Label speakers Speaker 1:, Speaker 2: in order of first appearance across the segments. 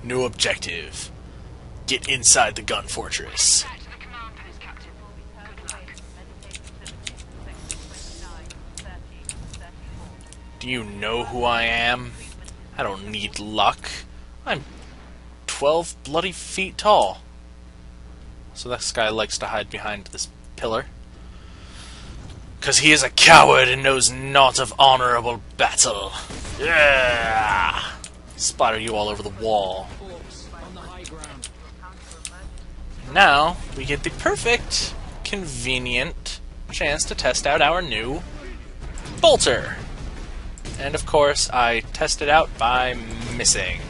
Speaker 1: New objective. Get inside the gun fortress. Do you know who I am? I don't need luck. I'm 12 bloody feet tall. So this guy likes to hide behind this pillar. 'Cause he is a coward and knows naught of honorable battle. Yeah! Splatter you all over the wall. Now, we get the perfect, convenient chance to test out our new bolter. And of course, I test it out by missing.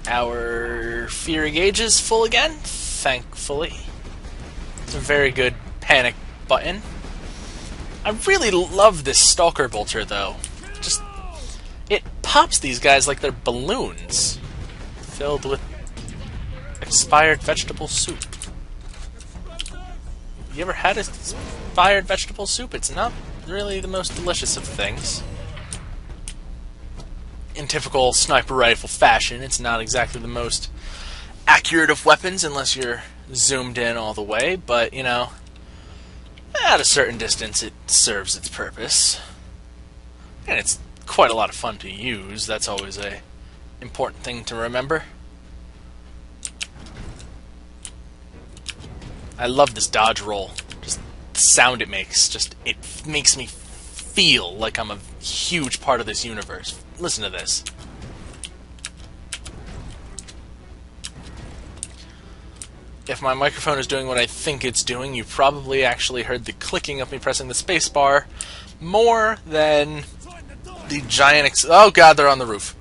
Speaker 1: Our fear gauge is full again, thankfully. It's a very good panic button. I really love this Stalker bolter, though. Just, it pops these guys like they're balloons, filled with expired vegetable soup. You ever had expired vegetable soup? It's not really the most delicious of things. In typical sniper rifle fashion, it's not exactly the most accurate of weapons unless you're zoomed in all the way, but, you know, at a certain distance it serves its purpose. And it's quite a lot of fun to use. That's always a important thing to remember. I love this dodge roll. Just the sound it makes. Just, it makes me feel like I'm a huge part of this universe. Listen to this. If my microphone is doing what I think it's doing, you probably actually heard the clicking of me pressing the spacebar more than the giant oh god, they're on the roof.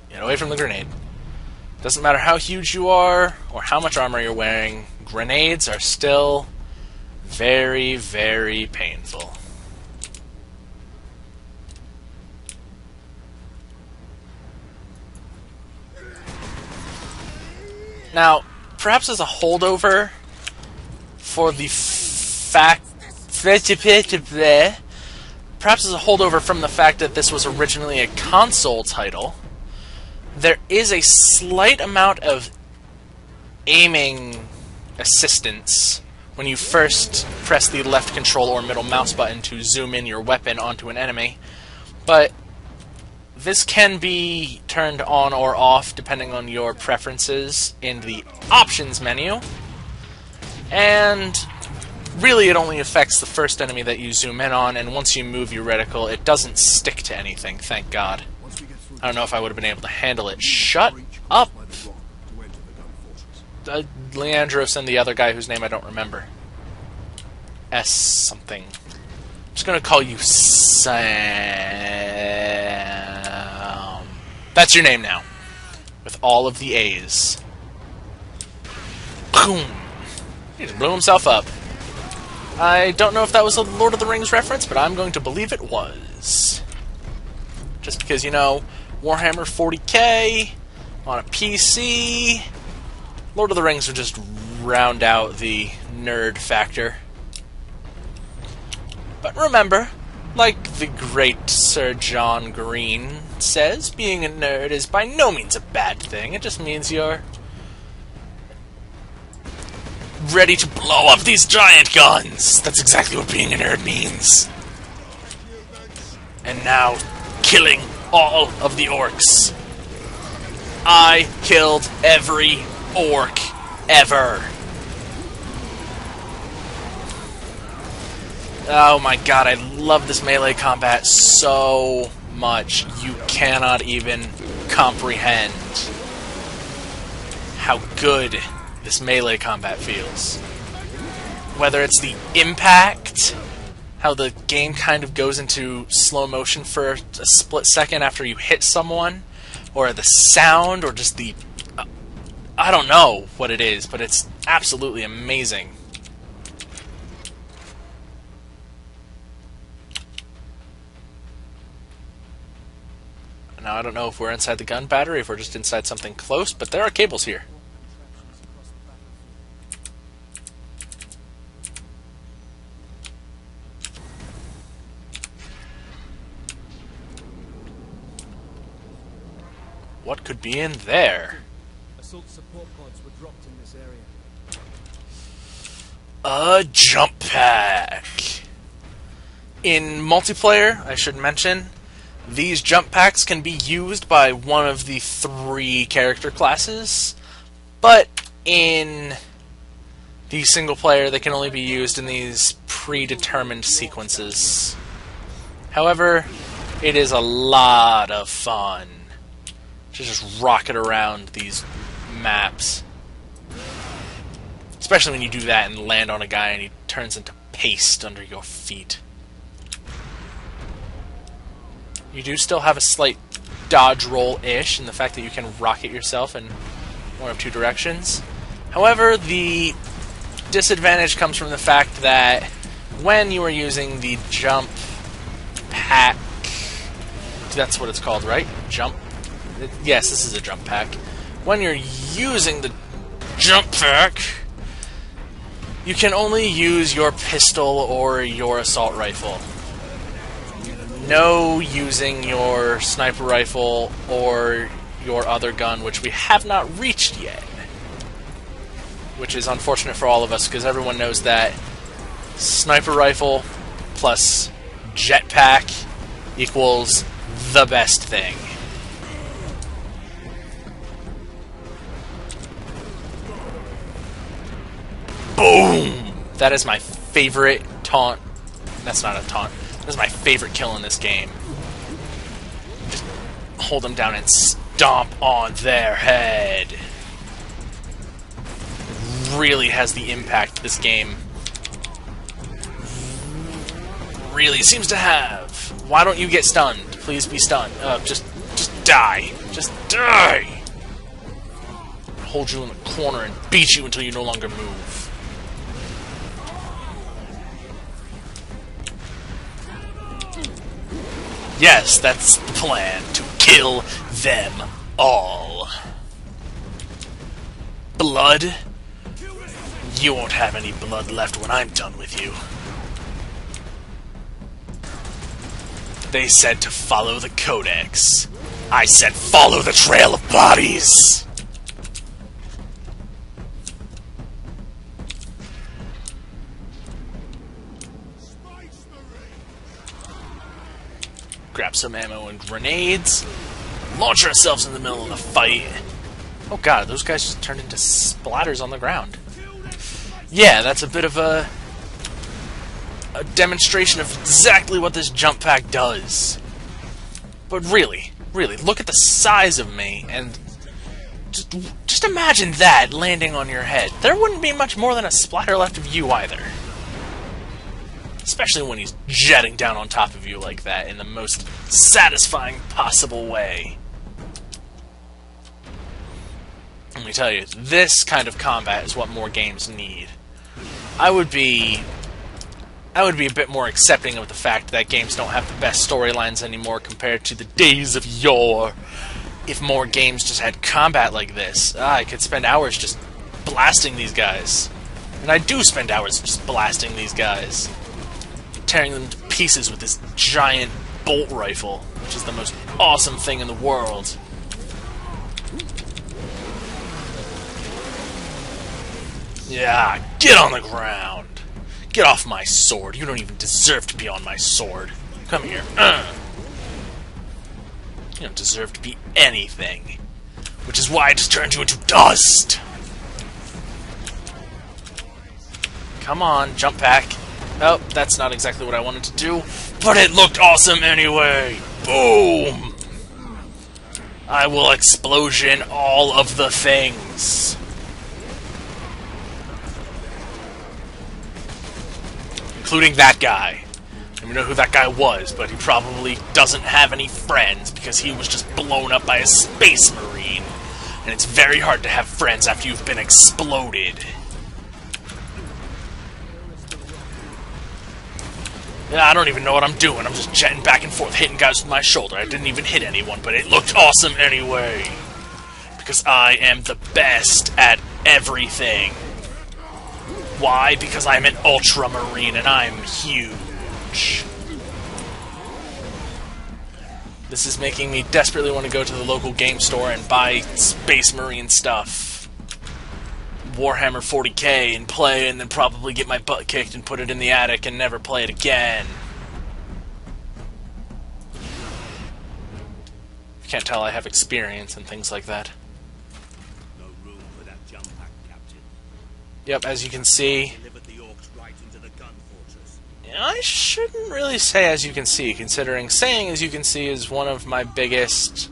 Speaker 1: Get away from the grenade. Doesn't matter how huge you are or how much armor you're wearing, grenades are still very, very painful. Now, perhaps as a holdover for the fact... Perhaps as a holdover from the fact that this was originally a console title, there is a slight amount of aiming assistance when you first press the left control or middle mouse button to zoom in your weapon onto an enemy, but this can be turned on or off depending on your preferences in the options menu, and really it only affects the first enemy that you zoom in on, and once you move your reticle it doesn't stick to anything, thank God. I don't know if I would have been able to handle it. Shut up! Leandros and the other guy whose name I don't remember. S something. I'm just gonna call you Sam. That's your name now. With all of the A's. Boom! He just blew himself up. I don't know if that was a Lord of the Rings reference, but I'm going to believe it was. Just because, you know, Warhammer 40k on a PC. Lord of the Rings would just round out the nerd factor. But remember, like the great Sir John Green says, being a nerd is by no means a bad thing. It just means you're ready to blow up these giant guns. That's exactly what being a nerd means. And now, killing all of the orcs. I killed every orc ever. Oh my god, I love this melee combat so much. You cannot even comprehend how good this melee combat feels. Whether it's the impact, how the game kind of goes into slow motion for a split second after you hit someone, or the sound, or just the... I don't know what it is, but it's absolutely amazing. Now, I don't know if we're inside the gun battery, if we're just inside something close, but there are cables here. what could be in there?
Speaker 2: Assault support pods were dropped in this area.
Speaker 1: A jump pack. In multiplayer, I should mention, these jump packs can be used by one of the 3 character classes, but in the single player they can only be used in these predetermined sequences. However, it is a lot of fun to just rocket around these maps. Especially when you do that and land on a guy and he turns into paste under your feet. You do still have a slight dodge roll-ish in the fact that you can rocket yourself in one of 2 directions. However, the disadvantage comes from the fact that when you are using the jump pack, that's what it's called, right? Jump? Yes, this is a jump pack. When you're using the jump pack, you can only use your pistol or your assault rifle. No using your sniper rifle or your other gun, which we have not reached yet. Which is unfortunate for all of us, because everyone knows that sniper rifle plus jetpack equals the best thing. Boom! That is my favorite taunt. That's not a taunt. That's my favorite kill in this game. Just hold them down and stomp on their head. Really has the impact this game really seems to have. Why don't you get stunned? Please be stunned. Just die. Just die! Hold you in the corner and beat you until you no longer move. Yes, that's the plan, to kill them all. Blood? You won't have any blood left when I'm done with you. They said to follow the Codex. I said follow the trail of bodies! Grab some ammo and grenades. Launch ourselves in the middle of the fight. Oh god, those guys just turned into splatters on the ground. Yeah, that's a bit of a demonstration of exactly what this jump pack does. But really, look at the size of me, and just imagine that landing on your head. There wouldn't be much more than a splatter left of you either. Especially when he's jetting down on top of you like that in the most satisfying possible way. Let me tell you, this kind of combat is what more games need. I would be a bit more accepting of the fact that games don't have the best storylines anymore compared to the days of yore. If more games just had combat like this, I could spend hours just blasting these guys. And I do spend hours just blasting these guys. Tearing them to pieces with this giant bolt rifle, which is the most awesome thing in the world. Yeah, get on the ground. Get off my sword. You don't even deserve to be on my sword. Come here. You don't deserve to be anything. Which is why I just turned you into dust. Come on, jump pack. Oh, that's not exactly what I wanted to do, but it looked awesome anyway! Boom! I will explosion all of the things. Including that guy. I don't know who that guy was, but he probably doesn't have any friends because he was just blown up by a space marine. And it's very hard to have friends after you've been exploded. Yeah, I don't even know what I'm doing. I'm just jetting back and forth, hitting guys with my shoulder. I didn't even hit anyone, but it looked awesome anyway. Because I am the best at everything. Why? Because I'm an Ultramarine and I'm huge. This is making me desperately want to go to the local game store and buy Space Marine stuff. Warhammer 40k and play, and then probably get my butt kicked and put it in the attic and never play it again. You can't tell I have experience and things like that.
Speaker 3: No room for that jump pack, Captain.
Speaker 1: Yep, as you can see,
Speaker 3: Delivered the orcs right into the gun fortress.
Speaker 1: I shouldn't really say as you can see, considering saying as you can see is one of my biggest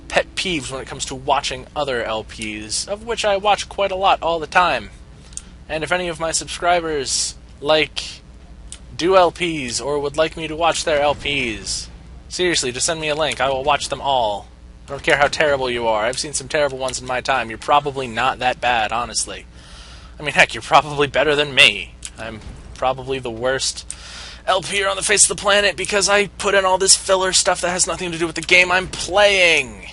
Speaker 1: pet peeves when it comes to watching other LPs, of which I watch quite a lot all the time. And if any of my subscribers do LPs or would like me to watch their LPs, seriously, just send me a link. I will watch them all. I don't care how terrible you are. I've seen some terrible ones in my time. You're probably not that bad, honestly. I mean, heck, you're probably better than me. I'm probably the worst LPer on the face of the planet because I put in all this filler stuff that has nothing to do with the game I'm playing.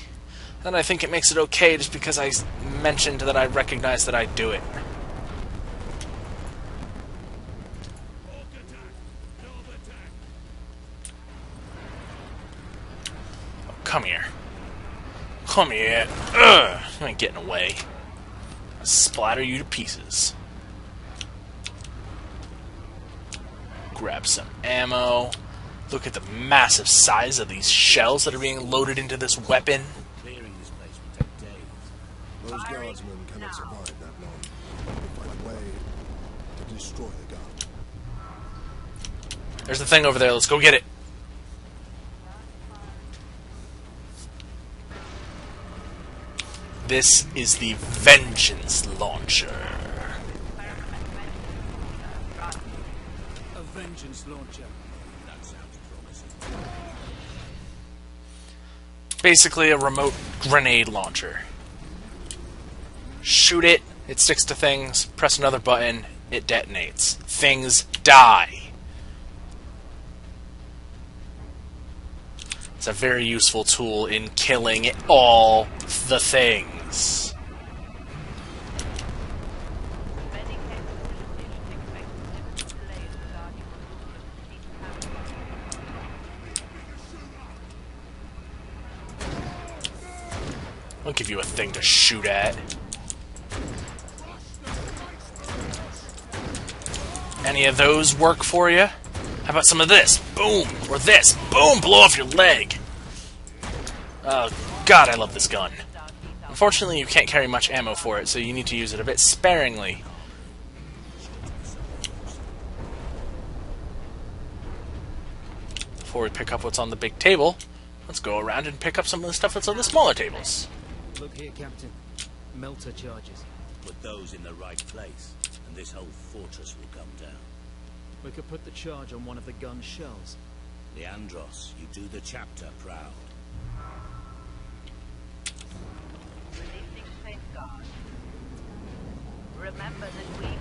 Speaker 1: And I think it makes it okay just because I mentioned that I recognize that I do it. Oh, come here. Come here. Ugh! You ain't getting away. I'll splatter you to pieces. Grab some ammo. Look at the massive size of these shells that are being loaded into this weapon.
Speaker 3: Clearing this place will take days.
Speaker 4: Those guardsmen cannot survive that long. We'll find a way to destroy the gun.
Speaker 1: There's the thing over there. Let's go get it. This is the Vengeance Launcher.
Speaker 2: A vengeance launcher.
Speaker 3: That sounds promising.
Speaker 1: Basically a remote grenade launcher. Shoot it, it sticks to things, press another button, it detonates. Things die. It's a very useful tool in killing all the things. I'll give you a thing to shoot at. Any of those work for you? How about some of this? Boom! Or this? Boom! Blow off your leg! Oh, God, I love this gun. Unfortunately, you can't carry much ammo for it, so you need to use it a bit sparingly. Before we pick up what's on the big table, let's go around and pick up some of the stuff that's on the smaller tables.
Speaker 2: Look here, Captain. Melter charges.
Speaker 3: Put those in the right place, and this whole fortress will come down.
Speaker 2: We could put the charge on one of the gun shells.
Speaker 3: Leandros, you do the chapter proud.
Speaker 5: Releasing safeguard. Remember that we